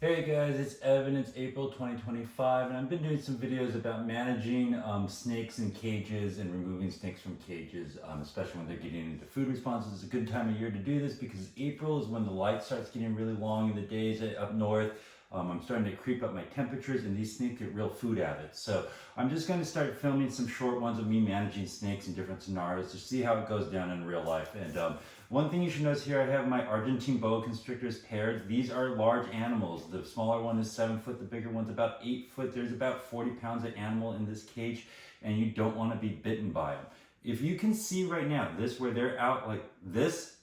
Hey guys, it's Evan. It's April 2025 and I've been doing some videos about managing snakes in cages and removing snakes from cages, especially when they're getting into food responses. It's a good time of year to do this because April is when the light starts getting really long in the days up north. I'm starting to creep up my temperatures and these snakes get real food addicts. So I'm just going to start filming some short ones of me managing snakes in different scenarios to see how it goes down in real life. And one thing you should notice here, I have my Argentine boa constrictors paired. These are large animals. The smaller one is 7 foot, the bigger one's about 8 foot. There's about 40 pounds of animal in this cage and you don't want to be bitten by them. If you can see right now, this where they're out, like this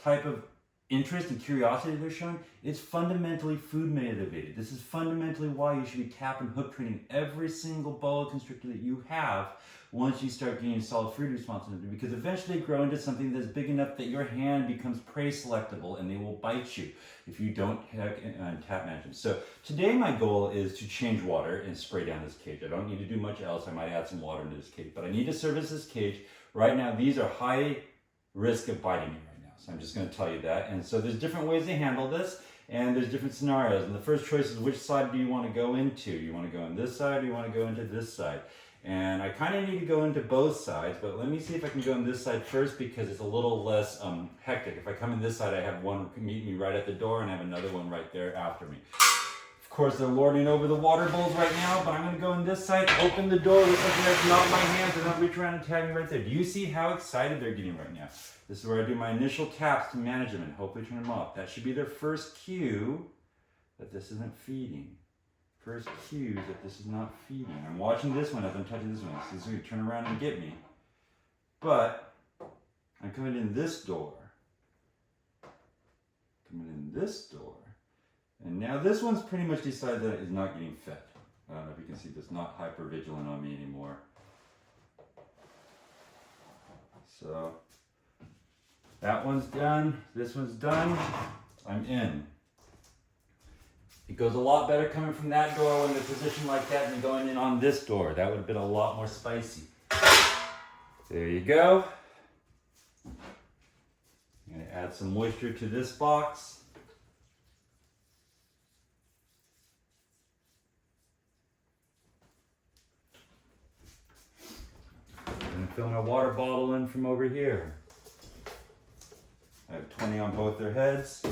type of interest and curiosity they're showing, it's fundamentally food motivated. This is fundamentally why you should be tap and hook training every single boa constrictor that you have once you start getting solid food responsibility, because eventually they grow into something that's big enough that your hand becomes prey selectable and they will bite you if you don't tap manage them. So today my goal is to change water and spray down this cage. I don't need to do much else. I might add some water into this cage, but I need to service this cage. Right now, these are high risk of biting me. So I'm just going to tell you that. And so there's different ways to handle this and there's different scenarios. And the first choice is which side do you want to go into? You want to go on this side or you want to go into this side? And I kind of need to go into both sides, but let me see if I can go on this side first because it's a little less hectic. If I come in this side, I have one meet me right at the door and I have another one right there after me. Of course, they're lording over the water bowls right now, but I'm going to go on this side, open the door with something that's not my hands, and I'll reach around and tag me right there. Do you see how excited they're getting right now? This is where I do my initial taps to manage them and hopefully turn them off. That should be their first cue that this isn't feeding. First cue that this is not feeding. I'm watching this one as I'm touching this one. So this is going to turn around and get me. But I'm coming in this door. Coming in this door. And now this one's pretty much decided that it is not getting fed. I don't know if you can see this, not hyper vigilant on me anymore. So that one's done, this one's done, I'm in. It goes a lot better coming from that door when they're positioned like that than going in on this door. That would have been a lot more spicy. There you go. I'm going to add some moisture to this box. I'm going to fill my water bottle in from over here. I have 20 on both their heads.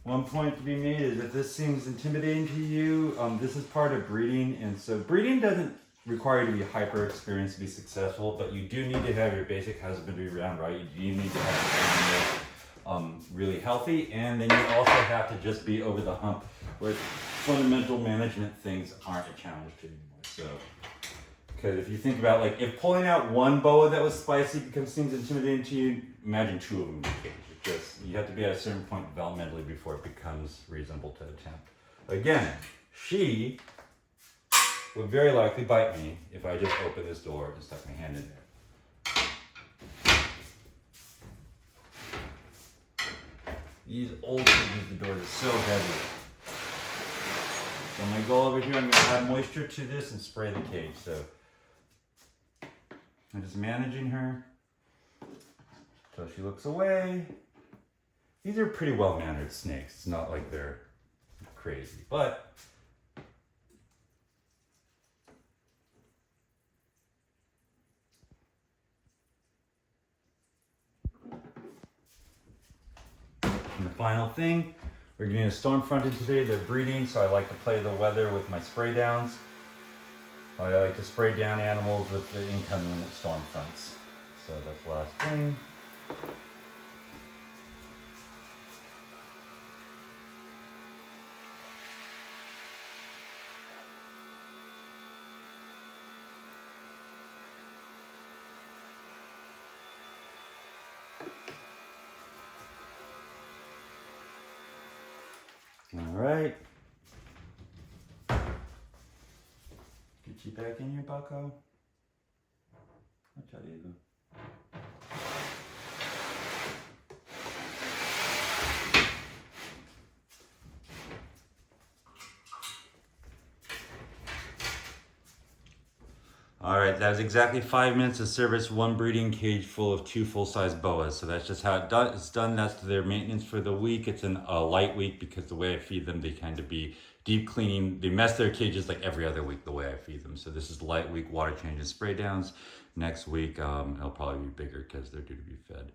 One point to be made is if this seems intimidating to you, this is part of breeding, and so breeding doesn't require you to be hyper experienced to be successful, but you do need to have your basic husbandry round right. You do need to have your animal really healthy, and then you also have to just be over the hump where fundamental management things aren't a challenge to you anymore. So, because if you think about, like, if pulling out one boa that was spicy seems intimidating to you, imagine 2 of them in the cage. It just, you have to be at a certain point developmentally before it becomes reasonable to attempt. Again, she would very likely bite me if I just opened this door and stuck my hand in there. These old cages, the doors are so heavy. So my goal over here, I'm going to add moisture to this and spray the cage. So I'm just managing her until she looks away. These are pretty well-mannered snakes. It's not like they're crazy, but and the final thing, we're getting a storm front in today. They're breeding, so I like to play the weather with my spray downs. I like to spray down animals with the incoming storm fronts. So that's the last thing. All right. Get you back in here, bucko. Much Diego. All right, that was exactly 5 minutes to service one breeding cage full of 2 full-size boas. So that's just how it's done. That's their maintenance for the week. It's a light week because the way I feed them, they kind of be deep cleaning. They mess their cages like every other week the way I feed them. So this is light week, water changes, spray downs. Next week, it'll probably be bigger because they're due to be fed.